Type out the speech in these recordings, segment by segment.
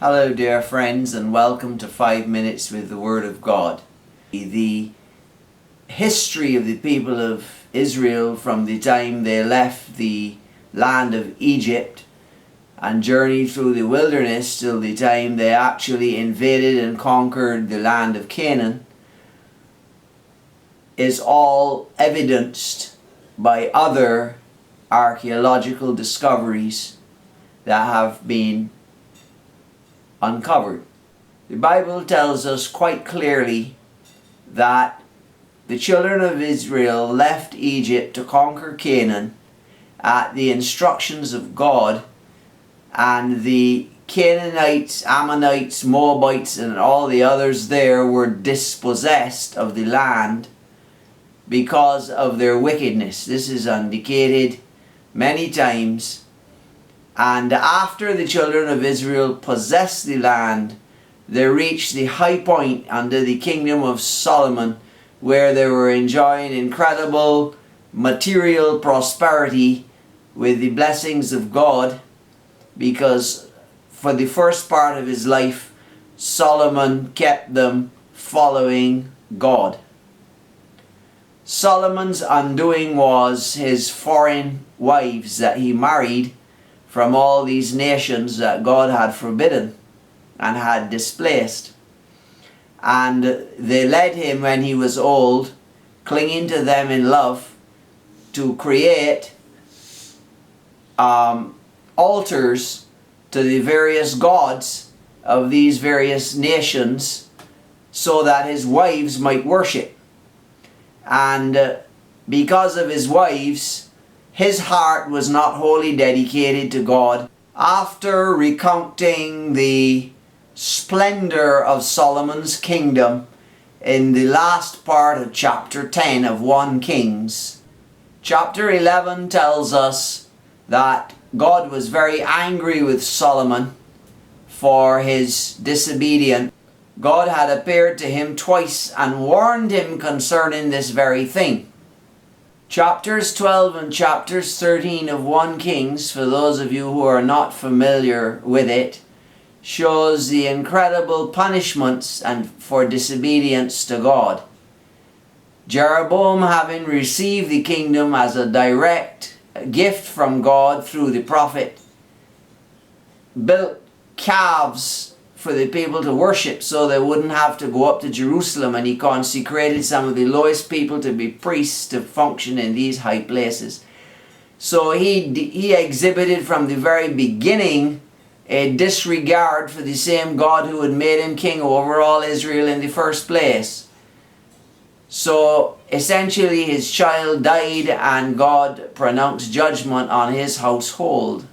Hello dear friends, and welcome to 5 Minutes with the Word of God. The history of the people of Israel from the time they left the land of Egypt and journeyed through the wilderness till the time they actually invaded and conquered the land of Canaan is all evidenced by other archaeological discoveries that have been uncovered. The Bible tells us quite clearly that the children of Israel left Egypt to conquer Canaan at the instructions of God, and the Canaanites, Ammonites, Moabites and all the others there were dispossessed of the land because of their wickedness. This is indicated many times. And after the children of Israel possessed the land, they reached the high point under the kingdom of Solomon, where they were enjoying incredible material prosperity with the blessings of God, because for the first part of his life, Solomon kept them following God. Solomon's undoing was his foreign wives that he married from all these nations that God had forbidden and had displaced. And they led him, when he was old, clinging to them in love, to create altars to the various gods of these various nations so that his wives might worship. And because of his wives, his heart was not wholly dedicated to God. After recounting the splendor of Solomon's kingdom in the last part of chapter 10 of 1 Kings, chapter 11 tells us that God was very angry with Solomon for his disobedience. God had appeared to him twice and warned him concerning this very thing. Chapters 12 and chapters 13 of 1 Kings, for those of you who are not familiar with it, shows the incredible punishments and for disobedience to God. Jeroboam, having received the kingdom as a direct gift from God through the prophet, built calves for the people to worship so they wouldn't have to go up to Jerusalem, and he consecrated some of the lowest people to be priests to function in these high places. So he exhibited from the very beginning a disregard for the same God who had made him king over all Israel in the first place. So essentially his child died and God pronounced judgment on his household.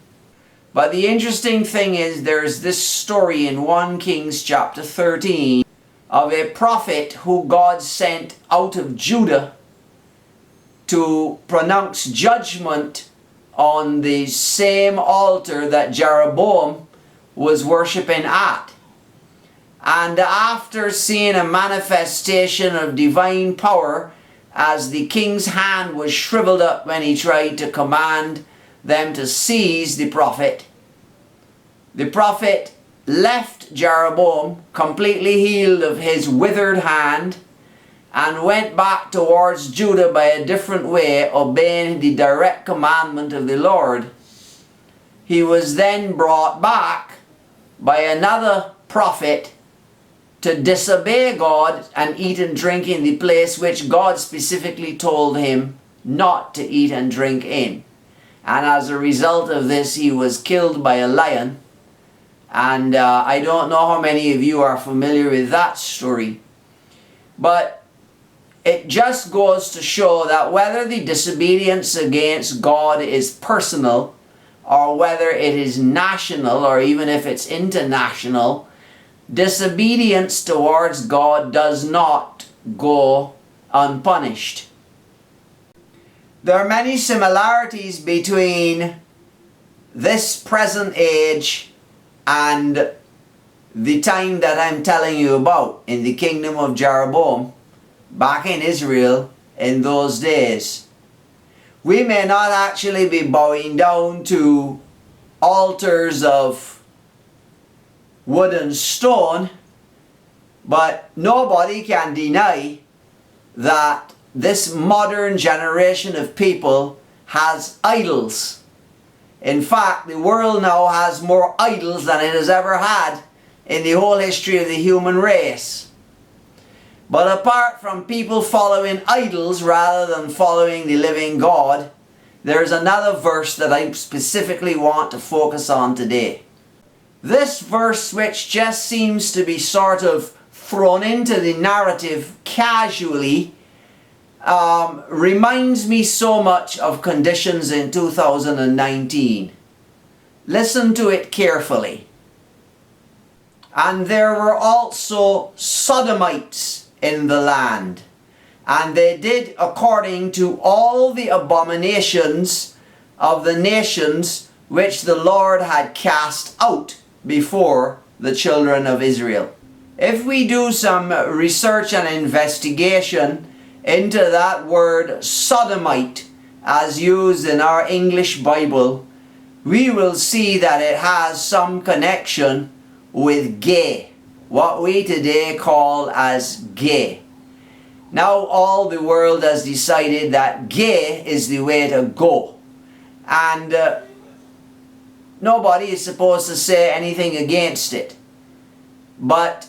But the interesting thing is, there's this story in 1 Kings chapter 13 of a prophet who God sent out of Judah to pronounce judgment on the same altar that Jeroboam was worshipping at. And after seeing a manifestation of divine power, as the king's hand was shriveled up when he tried to command them to seize the prophet left Jeroboam completely healed of his withered hand and went back towards Judah by a different way, obeying the direct commandment of the Lord. He was then brought back by another prophet to disobey God and eat and drink in the place which God specifically told him not to eat and drink in. And as a result of this, he was killed by a lion. And I don't know how many of you are familiar with that story. But it just goes to show that whether the disobedience against God is personal, or whether it is national, or even if it's international, disobedience towards God does not go unpunished. There are many similarities between this present age and the time that I'm telling you about in the kingdom of Jeroboam back in Israel in those days. We may not actually be bowing down to altars of wood and stone, but nobody can deny that this modern generation of people has idols. In fact, the world now has more idols than it has ever had in the whole history of the human race. But apart from people following idols rather than following the living God, there's another verse that I specifically want to focus on today. This verse, which just seems to be sort of thrown into the narrative casually, reminds me so much of conditions in 2019. Listen to it carefully. And there were also Sodomites in the land, and they did according to all the abominations of the nations which the Lord had cast out before the children of Israel. If we do some research and investigation into that word sodomite as used in our English Bible, we will see that it has some connection with gay, what we today call as gay. Now all the world has decided that gay is the way to go, and nobody is supposed to say anything against it. But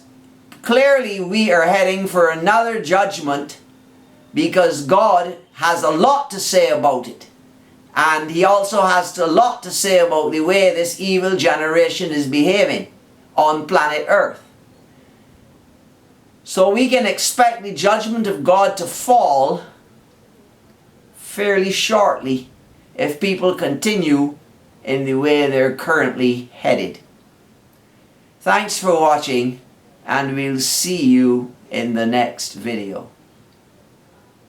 clearly we are heading for another judgment, because God has a lot to say about it. And He also has a lot to say about the way this evil generation is behaving on planet Earth. So we can expect the judgment of God to fall fairly shortly if people continue in the way they're currently headed. Thanks for watching, and we'll see you in the next video.